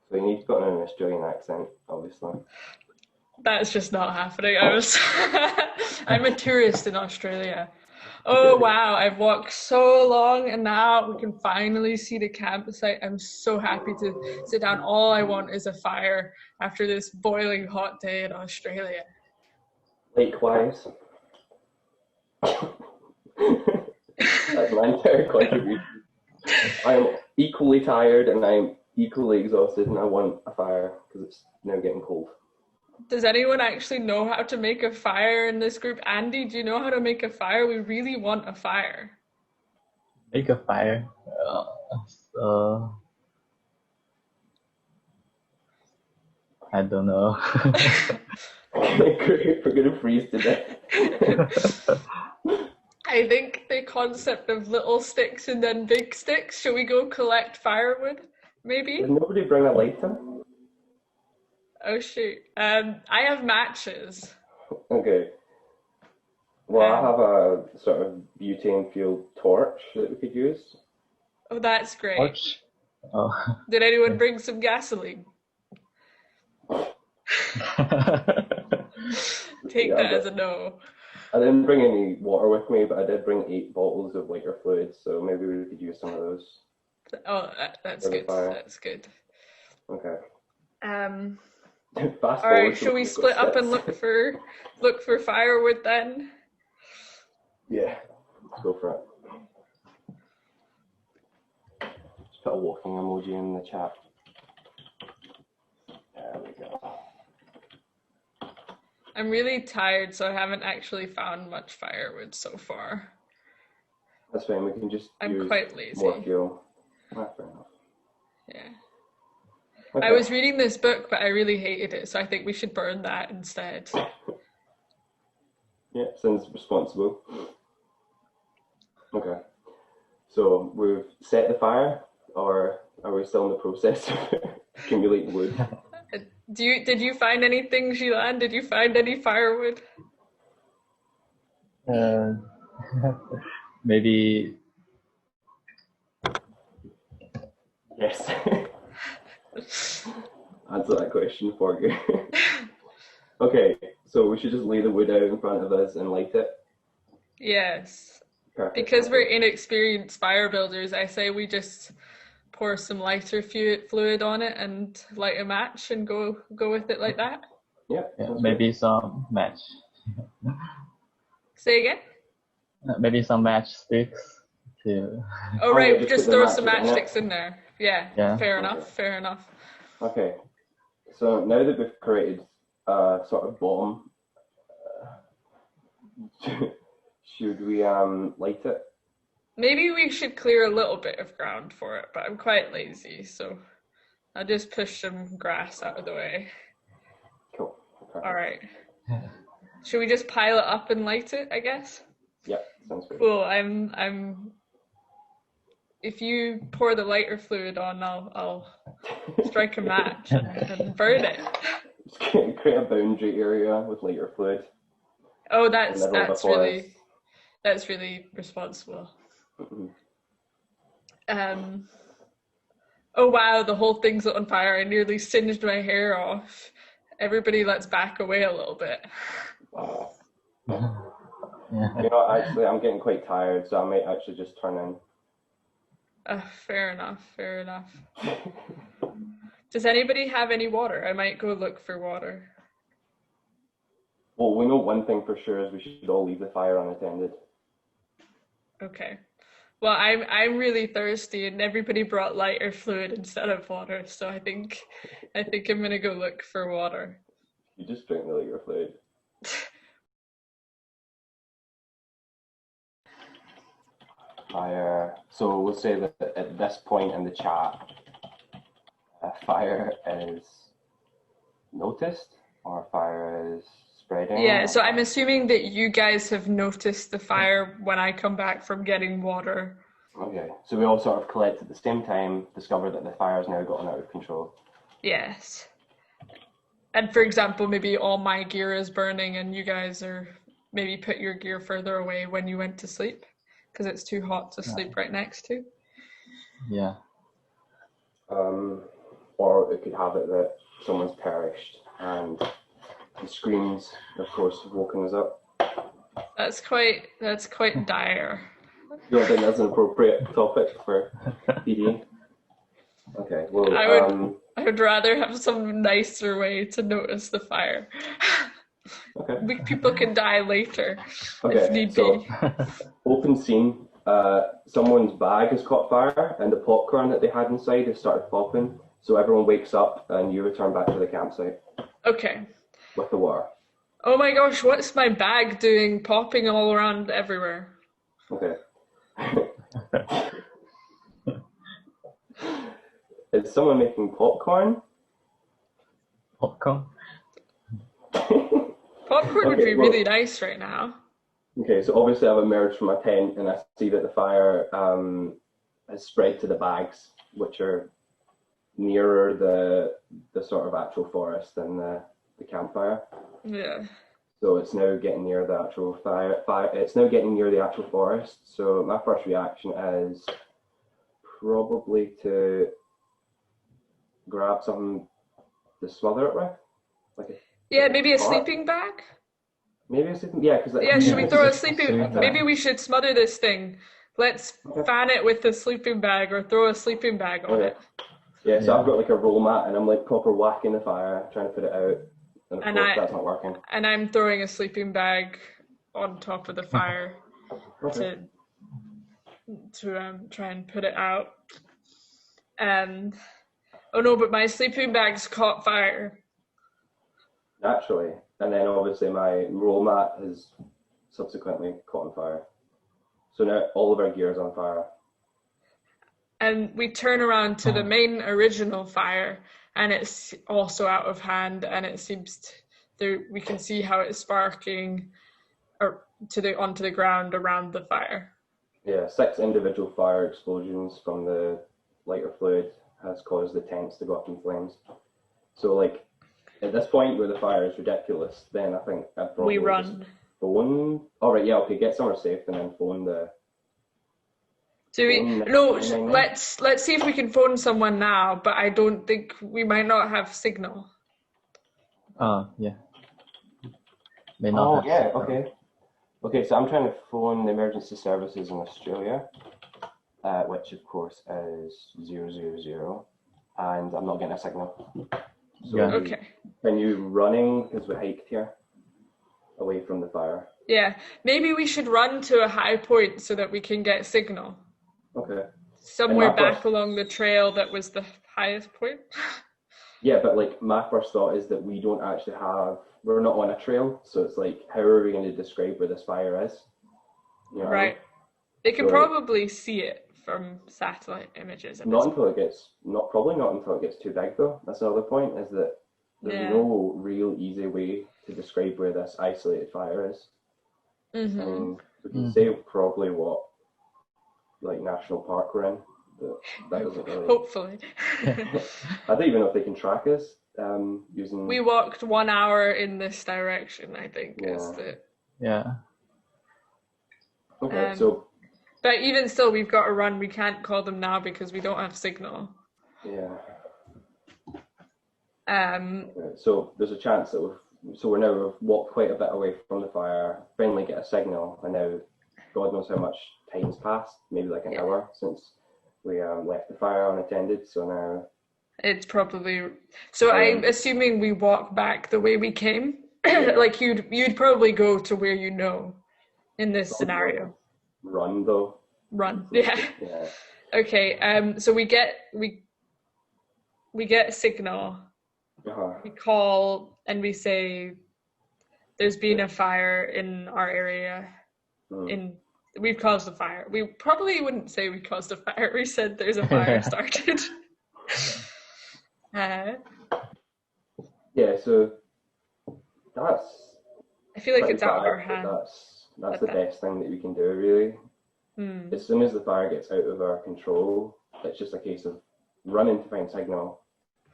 So you need to put on an Australian accent, obviously. That's just not happening. I'm a tourist in Australia. Oh wow, I've walked so long and now we can finally see the campsite. I'm so happy to sit down. All I want is a fire after this boiling hot day in Australia. Likewise, that's my entire contribution. I am equally tired and I'm equally exhausted, and I want a fire because it's now getting cold. Does anyone actually know how to make a fire in this group? Andy, do you know how to make a fire? We really want a fire. Make a fire. So I don't know. Great, we're gonna freeze to death. I think the concept of little sticks and then big sticks. Shall we go collect firewood? Did Maybe? nobody bring a lighter? Oh shoot. I have matches. Okay. Well, I Um, have a sort of butane fuel torch that we could use. oh, that's great. Torch. Oh. Did anyone bring some gasoline? Take Yeah, that as a but no. I didn't bring any water with me, but I did bring 8 bottles of lighter fluid, so maybe we could use some of those Oh, that's for the good. fire. That's good. Okay. Um, Fast all right. forward to Shall when we we've got split up and steps. look for firewood then? Yeah, let's go for it. Just put a walking emoji in the chat. There we go. I'm really tired, so I haven't actually found much firewood so far. That's fine, we can just I'm use quite more lazy. fuel. Ah, fair enough. Yeah. I Okay. was reading this book, but I really hated it, so I think we should burn that instead. Yeah, sounds responsible. Okay. So we've set the fire, or are we still in the process of accumulating wood? Did you find anything, Gilan? Did you find any firewood? uh, maybe. Yes. Answer that question for you. Okay, so we should just lay the wood out in front of us and light it. Yes. Perfect. Because we're Okay. inexperienced fire builders, I say we just pour some lighter fluid on it and light a match and go with it like that. Yeah, Yeah, sounds good. maybe some match. Say again? Maybe some matchsticks to. Oh Oh yeah, right, just put just the throw some matches in it. matchsticks in there. Yeah, Yeah. fair Okay. enough, fair enough. Okay. So now that we've created a sort of bomb, should we light it? Maybe we should clear a little bit of ground for it, but I'm quite lazy, so I'll just push some grass out of the way. Cool. All Perfect. right. Should we just pile it up and light it, I guess? Yeah, sounds good. Cool. I'm if you pour the lighter fluid on, I'll strike a match and burn it. Just create a boundary area with lighter fluid Oh, in the middle of the forest. that's really responsible. Mhm. Um oh wow, the whole thing's on fire. I nearly singed my hair off. Everybody let's back away a little bit. Wow. Yeah. You know, actually, I'm getting quite tired, so I might actually just turn Fair enough, fair enough. in. Does anybody have any water? I might go look for water. Well, we know one thing for sure is we should all leave the fire unattended. Okay. Well, I'm really thirsty, and everybody brought lighter fluid instead of water, so I think I'm gonna go look for water. You just drink the lighter fluid. Fire. So we'll say that at this point in the chat, fire is noticed, or fire is spreading, Yeah, or so I'm fire. assuming that you guys have noticed the fire when I come back from getting water. Okay, so we all sort of collect at the same time, discover that the fire's now gotten out of control. Yes. And for example, maybe all my gear is burning and you guys are maybe put your gear further away when you went to sleep because it's too hot to sleep right next to. Yeah. Um, or it could have it that someone's perished and the screams, of course, have woken us up. That's quite dire. You don't think that's an appropriate topic for PD? Okay, well, I would rather have some nicer way to notice the fire. okay. People can die later if Okay, need so be. open scene. Someone's bag has caught fire, and the popcorn that they had inside has started popping. So everyone wakes up, and you return back to the campsite Okay. with the water. Oh my gosh, what's my bag doing popping all around everywhere? Okay. Is someone making popcorn? Popcorn? Popcorn would be really nice right now. Okay, so obviously I've emerged from my tent and I see that the fire has spread to the bags, which are nearer the sort of actual forest than the campfire. Yeah. So it's now getting near the actual fire. It's now getting near the actual forest. So my first reaction is probably to grab something to smother it with, Maybe a sleeping bag. Maybe a sleeping. Yeah, because Yeah, should we throw a sleeping? Maybe we should smother this thing. Let's fan it with a sleeping bag or throw a sleeping bag on it. Yeah, so I've got like a roll mat and I'm like proper whacking the fire, trying to put it out. And of course that's not working. And I'm throwing a sleeping bag on top of the fire to try and put it out. Oh no, but my sleeping bag's caught fire. Naturally. And then obviously my roll mat has subsequently caught on fire. So now all of our gear is on fire. And we turn around to the main original fire, and it's also out of hand, and it seems we can see how it's sparking onto the ground around the fire. Yeah, 6 individual fire explosions from the lighter fluid has caused the tents to go up in flames. So like at this point where the fire is ridiculous, then I think I'd probably run. Phone. All right, yeah, okay, get somewhere safe and then phone the. Let's see if we can phone someone now, but I don't think we might not have signal. Yeah. May not have signal. Okay. Okay, so I'm trying to phone the emergency services in Australia, which of course is 000, and I'm not getting a signal. So Yeah. Okay. Can you running, because we hiked here, away from the fire? Yeah, maybe we should run to a high point so that we can get signal. Okay. Somewhere back along the trail that was the highest point. Yeah, but like my first thought is that we're not on a trail, so it's like, how are we going to describe where this fire is? You know right. They can probably see it from satellite images. Probably not until it gets too big though. That's another point, is that there's no real easy way to describe where this isolated fire is. Mm-hmm. I mean, we can say probably what, like, national park we're in, but that doesn't really. Hopefully. I don't even know if they can track us using. We walked 1 hour in this direction, I think. Yeah. Okay, so. But even still, we've got to run. We can't call them now because we don't have signal. Yeah. Okay, so there's a chance that we've walked quite a bit away from the fire, finally get a signal, and now God knows how much time's passed, maybe like an hour since we left the fire unattended, so now it's probably I'm assuming we walk back the way we came. Like you'd probably go to where you know in this scenario. Run though. Yeah. Okay, so we get a signal. We call and we say there's been a fire in our area. We've caused a fire. We probably wouldn't say we caused a fire. We said there's a fire started. Yeah, so that's. I feel like it's out of our hands. That's the best thing that we can do, really. As soon as the fire gets out of our control, it's just a case of running to find signal,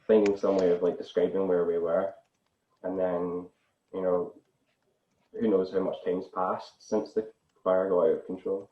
finding some way of like describing where we were, and then, you know, who knows how much time's passed since the fire got out of control.